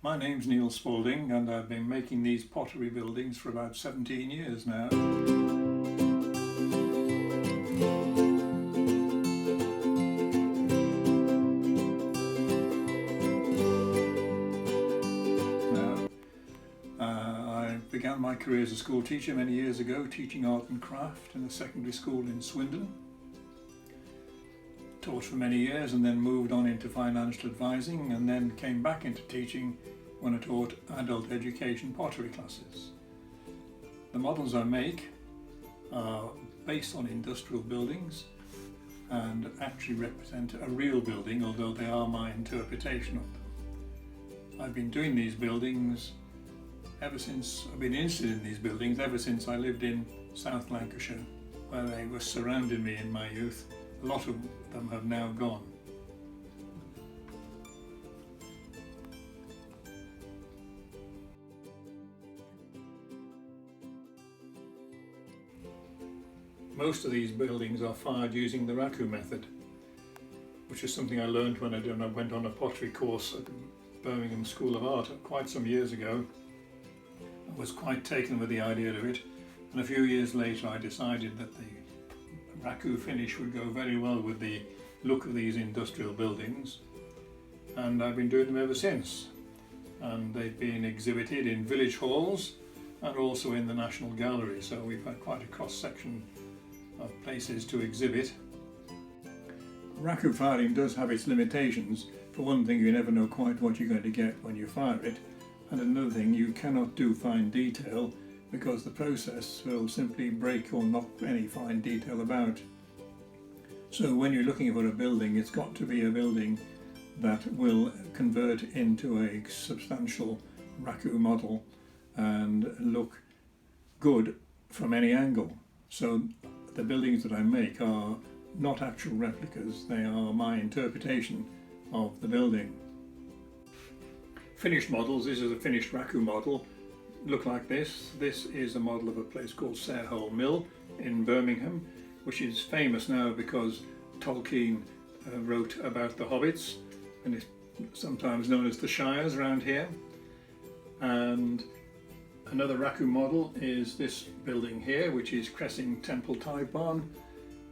My name's Neil Spalding and I've been making these pottery buildings for about 17 years now. I began my career as a school teacher many years ago, teaching art and craft in a secondary school in Swindon. Taught for many years and then moved on into financial advising and then came back into teaching when I taught adult education pottery classes. The models I make are based on industrial buildings and actually represent a real building, although they are my interpretation of them. I've been doing these buildings ever since I've been interested in these buildings ever since I lived in South Lancashire, where they were surrounding me in my youth. A lot of them have now gone. Most of these buildings are fired using the raku method, which is something I learned when I went on a pottery course at the Birmingham School of Art quite some years ago. I was quite taken with the idea of it, and a few years later I decided that the raku finish would go very well with the look of these industrial buildings, and I've been doing them ever since. And they've been exhibited in village halls and also in the National Gallery, so we've had quite a cross-section of places to exhibit. Raku firing does have its limitations. For one thing, you never know quite what you're going to get when you fire it, and another thing, you cannot do fine detail because the process will simply break or knock any fine detail about. So when you're looking for a building, it's got to be a building that will convert into a substantial raku model and look good from any angle. So the buildings that I make are not actual replicas, they are my interpretation of the building. Finished models, this is a finished raku model, look like this. This is a model of a place called Sarehole Mill in Birmingham, which is famous now because Tolkien wrote about the hobbits, and it's sometimes known as the Shires around here. And another raku model is this building here, which is Cressing Temple Tithe Barn,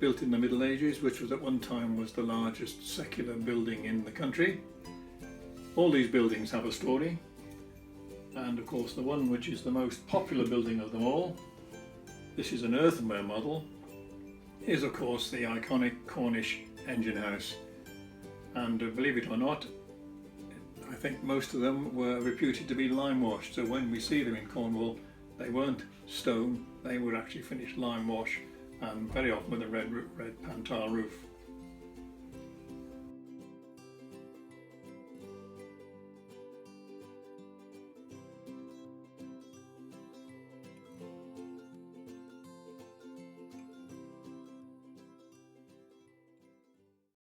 built in the Middle Ages, which was at one time was the largest secular building in the country. All these buildings have a story, and of course the one which is the most popular building of them all, this is an earthenware model, is of course the iconic Cornish engine house. And believe it or not, I think most of them were reputed to be lime washed, so when we see them in Cornwall they weren't stone, they were actually finished lime wash, and very often with a red pan tile roof.